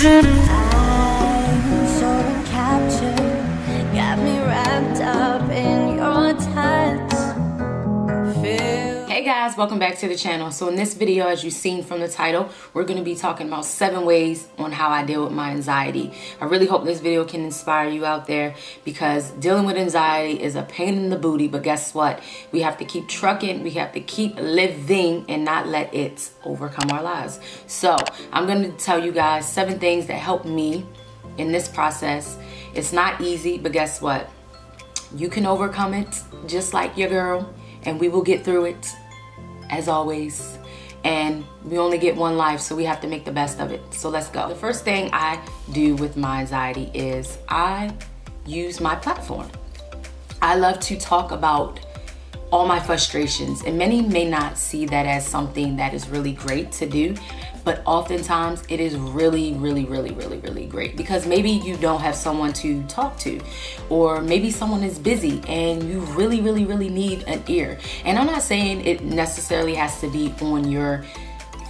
I'm so captured, got me wrapped up in your touch. Hey guys, welcome back to the channel. So in this video, as you've seen from the title, we're going to be talking about 7 ways on how I deal with my anxiety. I really hope this video can inspire you out there, because dealing with anxiety is a pain in the booty, but guess what? We have to keep trucking, we have to keep living and not let it overcome our lives. So I'm going to tell you guys 7 things that help me in this process. It's not easy, but guess what? You can overcome it just like your girl, and we will get through it as always. And we only get one life, so we have to make the best of it. So let's go. The first thing I do with my anxiety is I use my platform. I love to talk about all my frustrations, and many may not see that as something that is really great to do, but oftentimes it is really great, because maybe you don't have someone to talk to, or maybe someone is busy and you really need an ear. And I'm not saying it necessarily has to be on your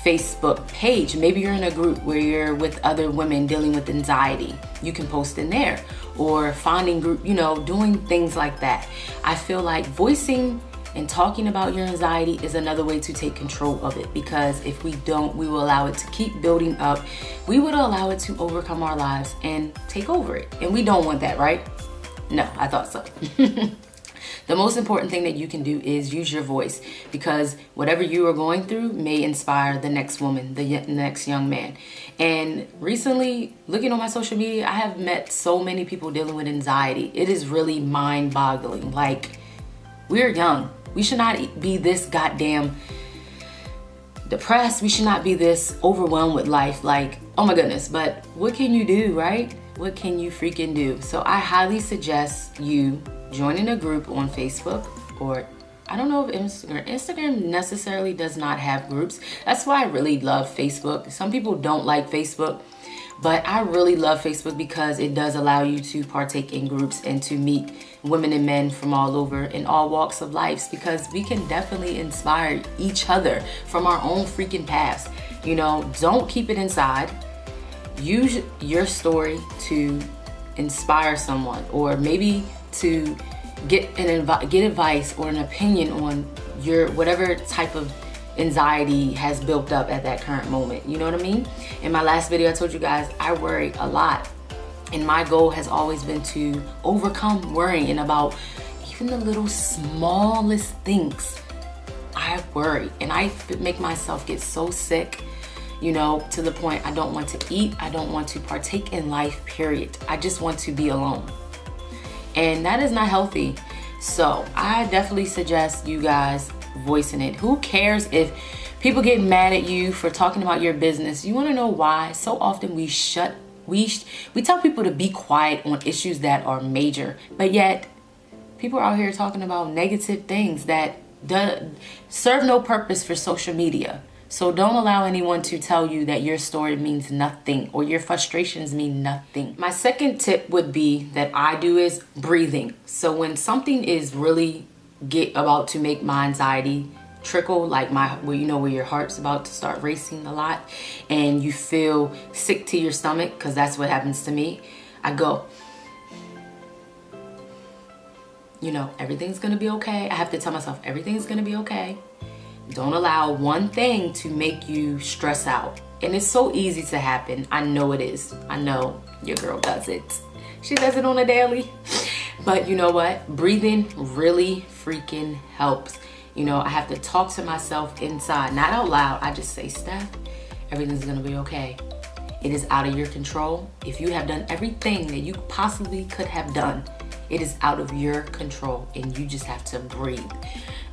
Facebook page. Maybe you're in a group where you're with other women dealing with anxiety. You can post in there, or finding group, doing things like that. I feel like voicing and talking about your anxiety is another way to take control of it, because if we don't, we will allow it to keep building up. We would allow it to overcome our lives and take over it. And we don't want that, right? No, I thought so. The most important thing that you can do is use your voice, because whatever you are going through may inspire the next woman, the next young man. And recently, looking on my social media, I have met so many people dealing with anxiety. It is really mind-boggling. Like, we're young. We should not be this goddamn depressed. We should not be this overwhelmed with life. Like, oh my goodness. But what can you do, right? What can you freaking do? So I highly suggest you joining a group on Facebook, or I don't know if Instagram necessarily does not have groups. That's why I really love Facebook. Some people don't like Facebook, but I really love Facebook because it does allow you to partake in groups and to meet women and men from all over in all walks of life, because we can definitely inspire each other from our own freaking past. Don't keep it inside. Use your story to inspire someone, or maybe to get advice or an opinion on your whatever type of anxiety has built up at that current moment. You know what I mean? In my last video, I told you guys I worry a lot, and my goal has always been to overcome worrying about even the little smallest things. I worry, and I make myself get so sick, to the point I don't want to eat. I don't want to partake in life, period. I just want to be alone. And that is not healthy. So I definitely suggest you guys voicing it. Who cares if people get mad at you for talking about your business? You want to know why? So often we tell people to be quiet on issues that are major, but yet people are out here talking about negative things that serve no purpose for social media. So don't allow anyone to tell you that your story means nothing or your frustrations mean nothing. My second tip would be that I do is breathing. So when something is really about to make my anxiety trickle, like where your heart's about to start racing a lot and you feel sick to your stomach, because that's what happens to me, I go, everything's gonna be okay. I have to tell myself everything's gonna be okay. Don't allow one thing to make you stress out. And it's so easy to happen. I know it is. I know your girl does it. She does it on a daily. But you know what? Breathing really freaking helps. I have to talk to myself inside, not out loud. I just say, Steph, everything's gonna be okay. It is out of your control. If you have done everything that you possibly could have done, it is out of your control, and you just have to breathe.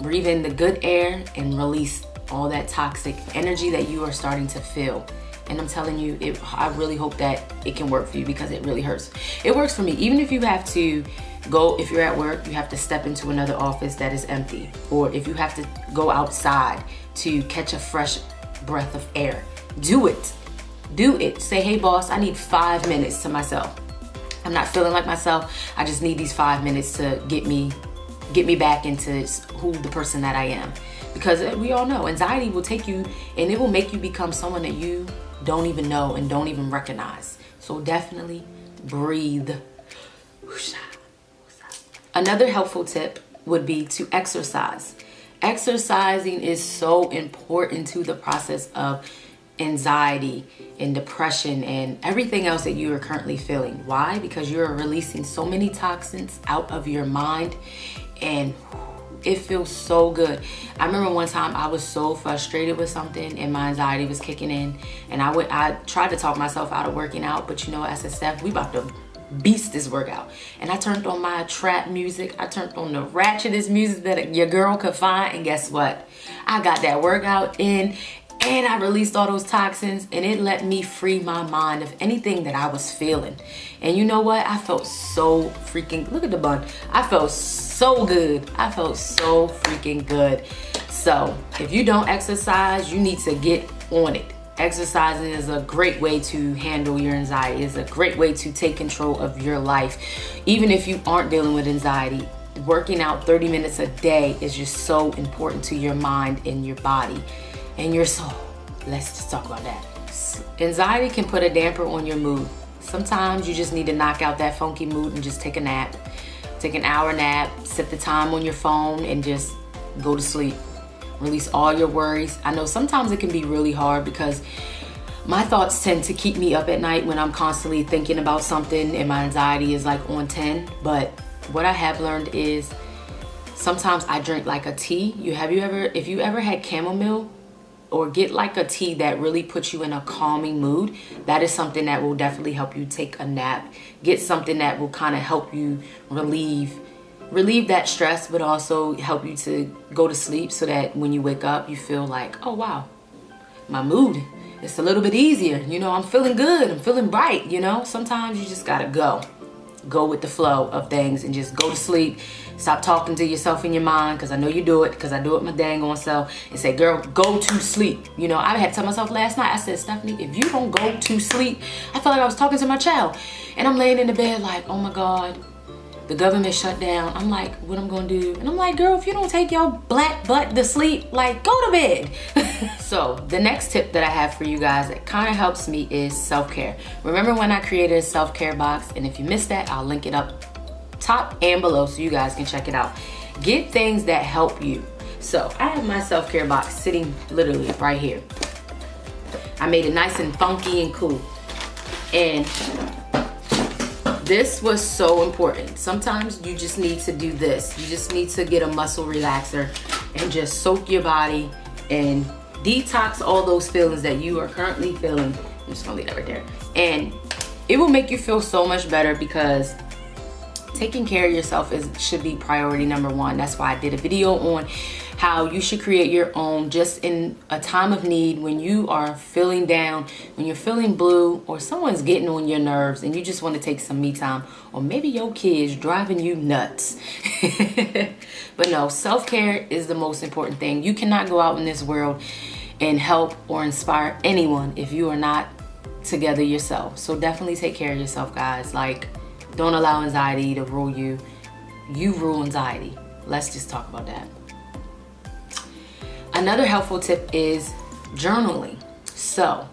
Breathe in the good air and release all that toxic energy that you are starting to feel. And I'm telling you, I really hope that it can work for you, because it really hurts. It works for me. Even if you have to go, if you're at work, you have to step into another office that is empty, or if you have to go outside to catch a fresh breath of air, do it. Do it. Say, hey boss, I need 5 minutes to myself. I'm not feeling like myself. I just need these 5 minutes to get me back into the person that I am. Because we all know anxiety will take you, and it will make you become someone that you don't even know and don't even recognize. So definitely breathe. Another helpful tip would be to exercise. Exercising is so important to the process of anxiety and depression and everything else that you are currently feeling. Why? Because you're releasing so many toxins out of your mind, and it feels so good. I remember one time I was so frustrated with something and my anxiety was kicking in, and I tried to talk myself out of working out, but you know, I said, Steph, we about to beast this workout. And I turned on my trap music. I turned on the ratchetest music that your girl could find, and guess what? I got that workout in, and I released all those toxins, and it let me free my mind of anything that I was feeling. And you know what? I felt so freaking, look at the bun. I felt so good. I felt so freaking good. So if you don't exercise, you need to get on it. Exercising is a great way to handle your anxiety. It's a great way to take control of your life. Even if you aren't dealing with anxiety, working out 30 minutes a day is just so important to your mind and your body and your soul. Let's just talk about that. Anxiety can put a damper on your mood. Sometimes you just need to knock out that funky mood and just take a nap. Take an hour nap, set the time on your phone, and just go to sleep. Release all your worries. I know sometimes it can be really hard because my thoughts tend to keep me up at night when I'm constantly thinking about something and my anxiety is like on 10. But what I have learned is sometimes I drink like a tea. If you ever had chamomile, or get like a tea that really puts you in a calming mood, that is something that will definitely help you take a nap. Get something that will kind of help you relieve that stress, but also help you to go to sleep so that when you wake up, you feel like, oh wow, my mood is a little bit easier. You know, I'm feeling good. I'm feeling bright. You know, sometimes you just gotta go with the flow of things and just go to sleep. Stop talking to yourself in your mind, because I know you do it, because I do it my dang on self, and say, girl, go to sleep. You know, I had to tell myself last night, I said, Stephanie, if you don't go to sleep, I felt like I was talking to my child. And I'm laying in the bed like, oh my God, the government shut down. I'm like, what I'm gonna do? And I'm like, girl, if you don't take your black butt to sleep, like, go to bed. So the next tip that I have for you guys that kind of helps me is self-care. Remember when I created a self-care box? And if you missed that, I'll link it up top and below so you guys can check it out. Get things that help you. So I have my self-care box sitting literally right here. I made it nice and funky and cool. And this was so important. Sometimes you just need to do this. You just need to get a muscle relaxer and just soak your body and detox all those feelings that you are currently feeling. I'm just gonna leave that right there. And it will make you feel so much better, because taking care of yourself should be priority number one. That's why I did a video on how you should create your own just in a time of need, when you are feeling down, when you're feeling blue, or someone's getting on your nerves and you just want to take some me time, or maybe your kid's driving you nuts. But no, self-care is the most important thing. You cannot go out in this world and help or inspire anyone if you are not together yourself. So definitely take care of yourself, guys. Like, don't allow anxiety to rule you. You rule anxiety. Let's just talk about that. Another helpful tip is journaling. So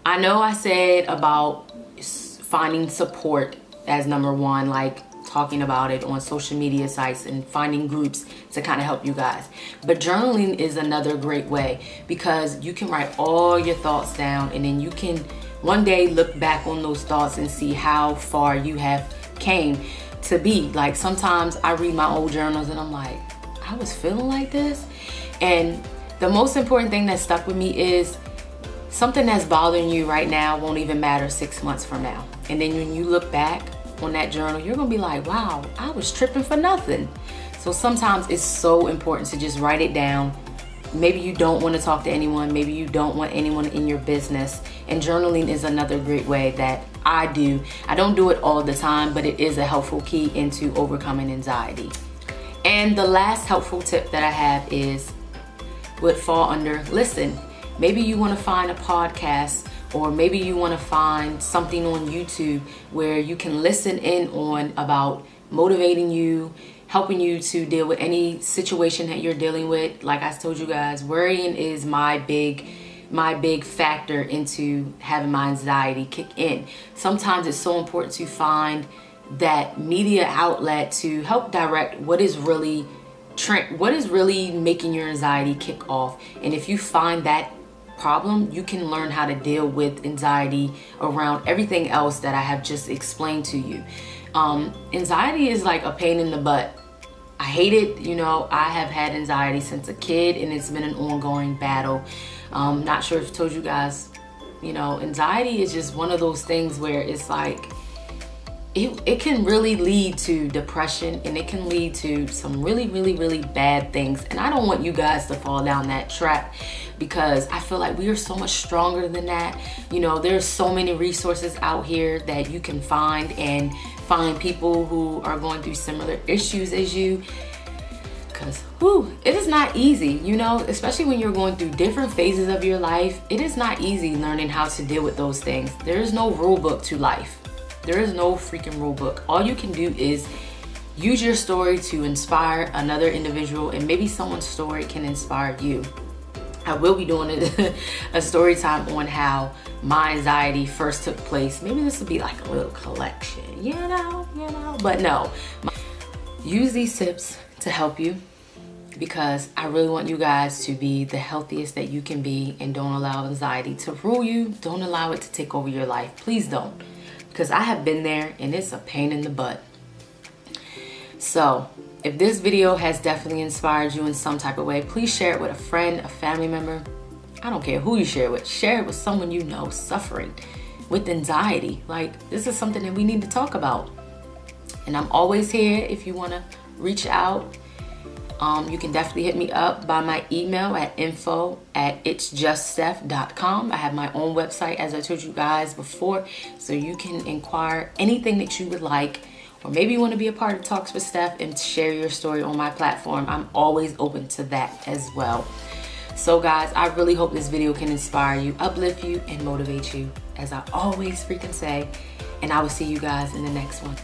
I know I said about finding support as number one, like talking about it on social media sites and finding groups to kind of help you guys. But journaling is another great way, because you can write all your thoughts down, and then you can one day look back on those thoughts and see how far you have came to be. Like, sometimes I read my old journals and I'm like, I was feeling like this. And the most important thing that stuck with me is something that's bothering you right now won't even matter 6 months from now. And then when you look back on that journal, you're gonna be like, wow, I was tripping for nothing. So sometimes it's so important to just write it down. Maybe you don't want to talk to anyone. Maybe you don't want anyone in your business. And journaling is another great way that I do. I don't do it all the time, but it is a helpful key into overcoming anxiety. And the last helpful tip that I have would fall under, listen. Maybe you want to find a podcast, or maybe you want to find something on YouTube where you can listen in on about motivating you, helping you to deal with any situation that you're dealing with. Like I told you guys, worrying is my big my big factor into having my anxiety kick in. Sometimes it's so important to find that media outlet to help direct what is really making your anxiety kick off. And if you find that problem, you can learn how to deal with anxiety around everything else that I have just explained to you. Anxiety is like a pain in the butt. I hate it. You know, I have had anxiety since a kid, and it's been an ongoing battle. Not sure if I told you guys, you know, anxiety is just one of those things where it's like, it can really lead to depression, and it can lead to some really bad things. And I don't want you guys to fall down that trap, because I feel like we are so much stronger than that. You know, there's so many resources out here that you can find people who are going through similar issues as you. Because it is not easy, you know, especially when you're going through different phases of your life. It is not easy learning how to deal with those things. There is no rule book to life. There is no freaking rule book. All you can do is use your story to inspire another individual, and maybe someone's story can inspire you. I will be doing a story time on how my anxiety first took place. Maybe this will be like a little collection, you know, but no. Use these tips to help you, because I really want you guys to be the healthiest that you can be, and don't allow anxiety to rule you. Don't allow it to take over your life. Please don't. Because I have been there, and it's a pain in the butt. So if this video has definitely inspired you in some type of way, please share it with a friend, a family member. I don't care who you share it with. Share it with someone you know suffering with anxiety. Like, this is something that we need to talk about. And I'm always here if you want to reach out. You can definitely hit me up by my email at info@itsjuststeph.com. I have my own website, as I told you guys before, so you can inquire anything that you would like, or maybe you want to be a part of Talks with Steph and share your story on my platform. I'm always open to that as well. So guys, I really hope this video can inspire you, uplift you, and motivate you, as I always freaking say. And I will see you guys in the next one.